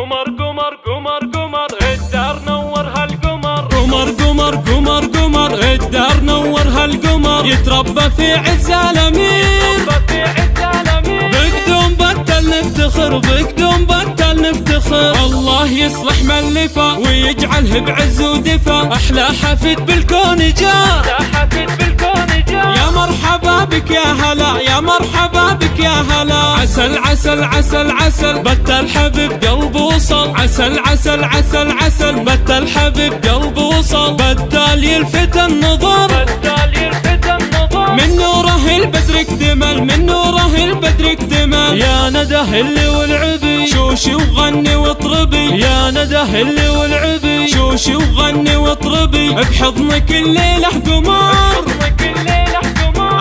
قمر قمر قمر قمر الدار نور هالقمر، قمر قمر قمر قمر الدار نور هالقمر، يتربى في عز الامير، بقدوم بطل نفتخر، بقدوم بطل نفتخر. الله يصلح من لفا ويجعله بعز ودفا، احلى حفيد بالكون جاء، يا مرحبا بك يا هلا، يا مرحبا بك يا هلا. عسل عسل عسل عسل بت الحبيب قلب وصل، عسل عسل عسل عسل بت الحبيب قلب وصل. بدال يلفت النظر، من نوره البدر اكتمل، من نوره البدر اكتمل. يا نده اللي والعبي شوشي وغني واطربي، يا نده اللي والعبي شوشي وغني واطربي. بحضنك الليلة قمر،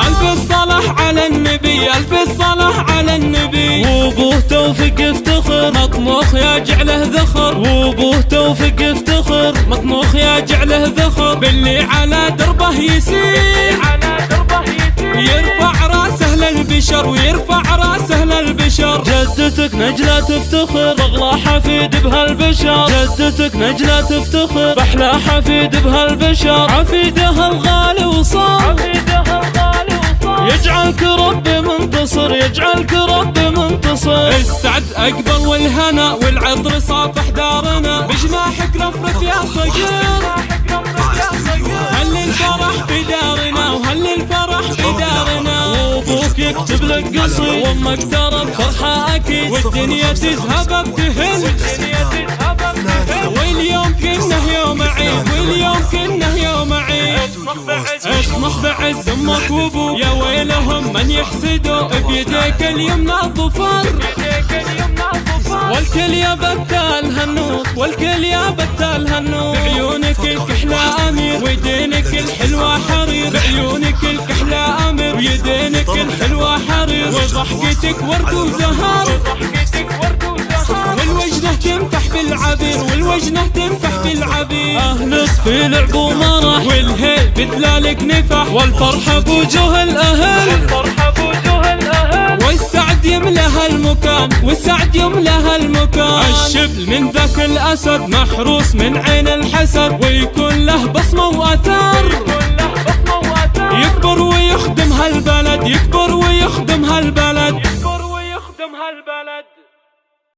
ألف الصلاة على النبي، ألف الصلاة على النبي. وابوه توفيق افتخر، مطموخ يا جعله ذخر، وابوه توفيق افتخر، مطموخ يا جعله ذخر. باللي على دربه يسير، يرفع راسه للبشر، ويرفع راسه للبشر. جدتك نجلة تفتخر، اغلى حفيد بهالبشر، جدتك نجلة تفتخر، باحلى حفيد بهالبشر. عفيدها الغالي وصال، يجعلك ربي منتصر، يجعلك ربي منتصر. السعد اقبل والهنا والعطر صافح دارنا، بجناحك رفرف يا صقر، هل الفرح في دارنا، وهل الفرح في دارنا. وابوك يكتب لك قصيد، وامك ترى بفرحة اكيد، والدنيا تذهب بتهل، واليوم كنه يوم عيد، واليوم كنه يوم عيد. اطمح بعز امك وابوك، يا ويلهم من يحسدوا، بيديك اليمنى الظفر، والكل يا بتال هالنور، والكل يا بتال هالنور. بعيونك الكحلى امير، ويدينك الحلوة حرير، بعيونك الكحلى امير، ويدينك الحلوة حرير. وضحكتك ورد وزهر، والوجنه تنفح بالعبير، والوجنه تنفح بالعبير. اهلك في لعب ومرح، والهيل بذلالك نفح، والفرحة بوجوه الاهل، والسعد يملى هالمكان، والسعد يملى هالمكان. الشبل من ذاك الاسد محروس من عين الحسد، ويكون له بصمة واثار، يكبر ويخدم هالبلد، يكبر